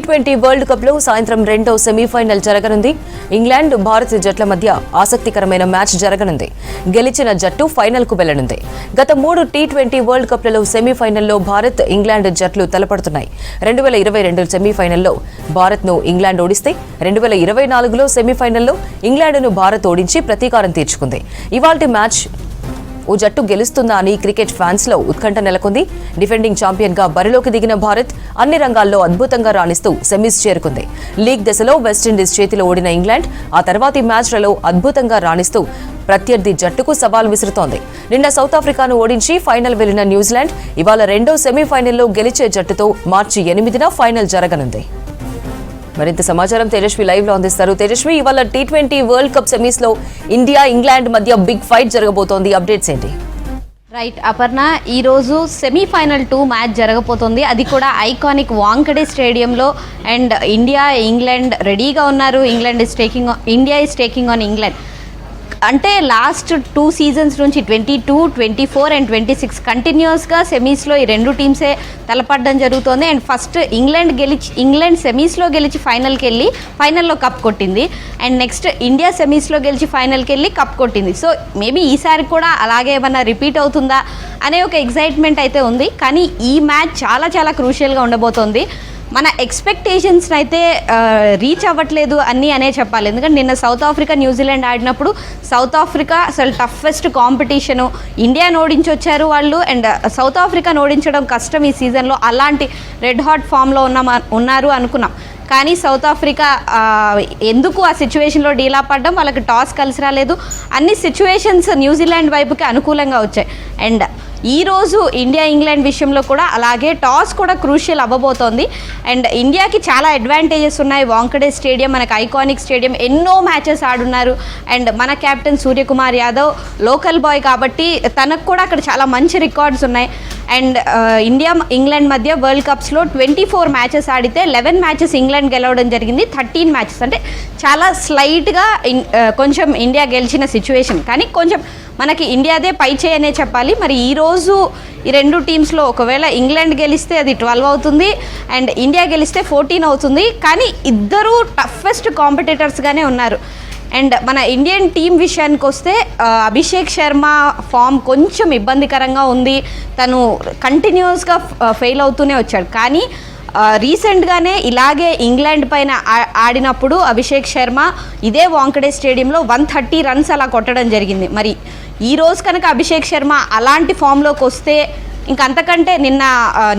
T20 world cup లో సాయంత్రం రెండో సెమీఫైనల్ జరగనుంది. ఇంగ్లాండ్ భారత్ జట్ల మధ్య ఆసక్తికరమైన మ్యాచ్ జరగనుంది. గెలిచిన జట్టు ఫైనల్ కు వెళ్లనుంది. గత 3 T20 వరల్డ్ కప్లలో సెమీఫైనల్లో భారత్, ఇంగ్లాండ్ జట్లు తలపడుతున్నాయి. 2022 సెమీఫైనల్లో భారత్ ను ఇంగ్లాండ్ ఓడిస్తే 2024లో సెమీఫైనల్లో ఇంగ్లాండ్ను భారత్ ఓడించి ప్రతీకారం తీర్చుకుంది. ఇవాల్టి మ్యాచ్ ఓ జట్టు గెలుస్తుందా అని క్రికెట్ ఫ్యాన్స్ లో ఉత్కంఠ నెలకొంది. డిఫెండింగ్ ఛాంపియన్ గా బరిలోకి దిగిన భారత్ అన్ని రంగాల్లో అద్భుతంగా రాణిస్తూ సెమీస్ చేరుకుంది. లీగ్ దశలో వెస్టిండీస్ చేతిలో ఓడిన ఇంగ్లాండ్ ఆ తర్వాతి మ్యాచ్లలో అద్భుతంగా రాణిస్తూ ప్రత్యర్థి జట్టుకు సవాల్ విసురుతోంది. నిన్న సౌత్ ఆఫ్రికాను ఓడించి ఫైనల్ వెళ్లిన న్యూజిలాండ్ ఇవాళ రెండో సెమీఫైనల్లో గెలిచే జట్టుతో మార్చి 8న ఫైనల్ జరగనుంది. మరింత సమాచారం తేజస్వి లైవ్ లో అందిస్తారు. తేజస్వి, ఇవాళ T20 వరల్డ్ కప్ సెమీస్ లో ఇండియా ఇంగ్లాండ్ మధ్య బిగ్ ఫైట్ జరగబోతోంది. అప్డేట్స్ ఏంటి? రైట్ అపర్ణ, ఈరోజు సెమీఫైనల్ 2 మ్యాచ్ జరగబోతోంది. అది కూడా ఐకానిక్ వాంకడే స్టేడియంలో. అండ్ ఇండియా ఇంగ్లాండ్ రెడీగా ఉన్నారు. India is taking on England. అంటే లాస్ట్ 2 సీజన్స్ నుంచి 22, 24 అండ్ 26 కంటిన్యూస్గా సెమీస్లో ఈ రెండు టీమ్సే తలపడడం జరుగుతోంది. అండ్ ఫస్ట్ ఇంగ్లాండ్ సెమీస్లో గెలిచి ఫైనల్కి వెళ్ళి ఫైనల్లో కప్ కొట్టింది. అండ్ నెక్స్ట్ ఇండియా సెమీస్లో గెలిచి ఫైనల్కి వెళ్ళి కప్ కొట్టింది. సో మేబీ ఈసారి కూడా అలాగే ఏమన్నా రిపీట్ అవుతుందా అనే ఒక ఎక్సైట్మెంట్ అయితే ఉంది. కానీ ఈ మ్యాచ్ చాలా చాలా క్రూషియల్గా ఉండబోతోంది. మన ఎక్స్పెక్టేషన్స్ని అయితే రీచ్ అవ్వట్లేదు అనే చెప్పాలి. ఎందుకంటే నిన్న సౌత్ ఆఫ్రికా న్యూజిలాండ్ ఆడినప్పుడు సౌత్ ఆఫ్రికా అసలు టఫెస్ట్ కాంపిటీషను, ఇండియాను ఓడించొచ్చారు వాళ్ళు. అండ్ సౌత్ ఆఫ్రికాను ఓడించడం కష్టం ఈ సీజన్లో. అలాంటి రెడ్ హాట్ ఫామ్లో ఉన్నారు అనుకున్నాం. కానీ సౌత్ ఆఫ్రికా ఎందుకు ఆ సిచ్యువేషన్లో డీలా పడ్డం, వాళ్ళకి టాస్ కలిసి రాలేదు. అన్ని సిచ్యువేషన్స్ న్యూజిలాండ్ వైపుకి అనుకూలంగా వచ్చాయి. అండ్ ఈరోజు ఇండియా ఇంగ్లాండ్ విషయంలో కూడా అలాగే టాస్ కూడా క్రూషియల్ అవ్వబోతోంది. అండ్ ఇండియాకి చాలా అడ్వాంటేజెస్ ఉన్నాయి. వాంకడే స్టేడియం మనకు ఐకానిక్ స్టేడియం, ఎన్నో మ్యాచెస్ ఆడున్నారు. అండ్ మన captain Suryakumar Yadav local boy కాబట్టి తనకు కూడా అక్కడ చాలా మంచి రికార్డ్స్ ఉన్నాయి. అండ్ ఇండియా ఇంగ్లాండ్ మధ్య వరల్డ్ కప్స్లో 24 మ్యాచెస్ ఆడితే 11 మ్యాచెస్ ఇంగ్లాండ్ గెలవడం జరిగింది. 13 మ్యాచెస్ అంటే చాలా స్లైట్గా కొంచెం ఇండియా గెలిచిన సిచ్యువేషన్. కానీ కొంచెం మనకి ఇండియాదే పై చేయనే చెప్పాలి. మరి ఈరోజు ఈ రెండు టీమ్స్లో ఒకవేళ ఇంగ్లాండ్ గెలిస్తే అది 12 అవుతుంది, అండ్ ఇండియా గెలిస్తే 14 అవుతుంది. కానీ ఇద్దరూ టఫెస్ట్ కాంపిటీటర్స్గానే ఉన్నారు. అండ్ మన ఇండియన్ టీం విషయానికి వస్తే అభిషేక్ శర్మ ఫామ్ కొంచెం ఇబ్బందికరంగా ఉంది. తను కంటిన్యూస్గా ఫెయిల్ అవుతూనే వచ్చాడు. కానీ రీసెంట్గానే ఇలాగే ఇంగ్లాండ్ పైన ఆడినప్పుడు అభిషేక్ శర్మ ఇదే వాంకడే స్టేడియంలో 130 రన్స్ అలా కొట్టడం జరిగింది. మరి ఈరోజు కనుక అభిషేక్ శర్మ అలాంటి ఫామ్లోకి వస్తే ఇంకంతకంటే నిన్న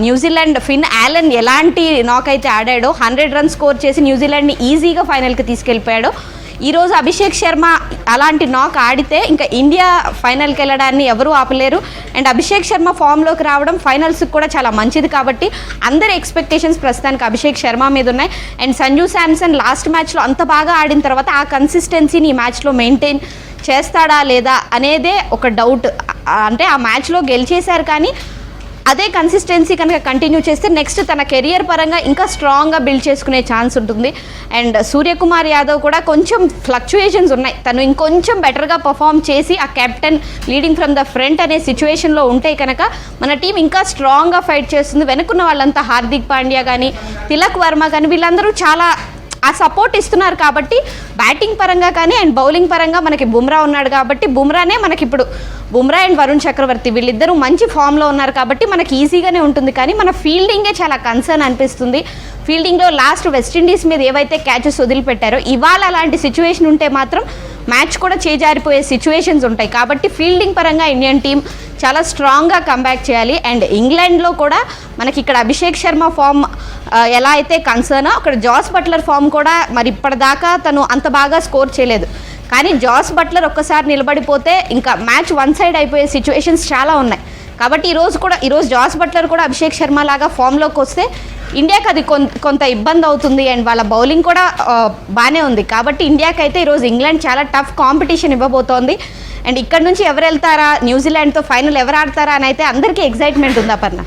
న్యూజిలాండ్ ఫిన్ యాలన్ ఎలాంటి నాక్ అయితే ఆడాడో 100 రన్స్ స్కోర్ చేసి న్యూజిలాండ్ని ఈజీగా ఫైనల్కి తీసుకెళ్ళిపోయాడో, ఈరోజు అభిషేక్ శర్మ అలాంటి నాక్ ఆడితే ఇంకా ఇండియా ఫైనల్కి వెళ్ళడాన్ని ఎవరూ ఆపలేరు. అండ్ అభిషేక్ శర్మ ఫామ్లోకి రావడం ఫైనల్స్కి కూడా చాలా మంచిది. కాబట్టి అందరి ఎక్స్పెక్టేషన్స్ ప్రస్తుతానికి అభిషేక్ శర్మ మీద ఉన్నాయి. అండ్ సంజు శాంసన్ లాస్ట్ మ్యాచ్లో అంత బాగా ఆడిన తర్వాత ఆ కన్సిస్టెన్సీని ఈ మ్యాచ్లో మెయింటైన్ చేస్తాడా లేదా అనేదే ఒక డౌట్. అంటే ఆ మ్యాచ్లో గెలిచేశారు, కానీ అదే కన్సిస్టెన్సీ కనుక కంటిన్యూ చేస్తే నెక్స్ట్ తన కెరియర్ పరంగా ఇంకా స్ట్రాంగ్గా బిల్డ్ చేసుకునే ఛాన్స్ ఉంటుంది. అండ్ సూర్యకుమార్ యాదవ్ కూడా కొంచెం ఫ్లక్చుయేషన్స్ ఉన్నాయి. తను ఇంకొంచెం బెటర్గా పర్ఫామ్ చేసి ఆ captain leading from the front అనే సిచ్యువేషన్లో ఉంటే కనుక మన టీం ఇంకా స్ట్రాంగ్గా ఫైట్ చేస్తుంది. వెనుకున్న వాళ్ళంతా హార్దిక్ పాండ్యా కానీ తిలక్ వర్మ కానీ వీళ్ళందరూ చాలా ఆ సపోర్ట్ ఇస్తున్నారు. కాబట్టి బ్యాటింగ్ పరంగా కానీ అండ్ బౌలింగ్ పరంగా మనకి బుమ్రా ఉన్నాడు కాబట్టి బుమ్రానే మనకి ఇప్పుడు బుమ్రా అండ్ వరుణ్ చక్రవర్తి వీళ్ళిద్దరూ మంచి ఫామ్లో ఉన్నారు కాబట్టి మనకి ఈజీగానే ఉంటుంది. కానీ మన ఫీల్డింగే చాలా కన్సర్న్ అనిపిస్తుంది. ఫీల్డింగ్లో లాస్ట్ వెస్టిండీస్ మీద ఏవైతే క్యాచెస్ వదిలిపెట్టారో ఇవాళ అలాంటి సిచ్యువేషన్ ఉంటే మాత్రం మ్యాచ్ కూడా చేజారిపోయే సిచ్యువేషన్స్ ఉంటాయి. కాబట్టి ఫీల్డింగ్ పరంగా ఇండియన్ టీం చాలా స్ట్రాంగ్గా కంబ్యాక్ చేయాలి. అండ్ ఇంగ్లాండ్లో కూడా మనకి ఇక్కడ అభిషేక్ శర్మ ఫామ్ ఎలా అయితే కన్సర్నో అక్కడ జాస్ బట్లర్ ఫామ్ కూడా మరి ఇప్పటిదాకా తను అంత బాగా స్కోర్ చేయలేదు. కానీ జాస్ బట్లర్ ఒక్కసారి నిలబడిపోతే ఇంకా మ్యాచ్ వన్ సైడ్ అయిపోయే సిచ్యువేషన్స్ చాలా ఉన్నాయి. కాబట్టి ఈరోజు జాస్ బట్లర్ కూడా అభిషేక్ శర్మ లాగా ఫామ్లోకి వస్తే ఇండియాకి అది కొంత ఇబ్బంది అవుతుంది. అండ్ వాళ్ళ బౌలింగ్ కూడా బాగానే ఉంది. కాబట్టి ఇండియాకి అయితే ఈరోజు ఇంగ్లాండ్ చాలా టఫ్ కాంపిటీషన్ ఇవ్వబోతోంది. అండ్ ఇక్కడ నుంచి ఎవరు వెళ్తారా, న్యూజిలాండ్తో ఫైనల్ ఎవరు ఆడతారా అని అయితే అందరికీ ఎక్సైట్మెంట్ ఉంది అపర్ణ.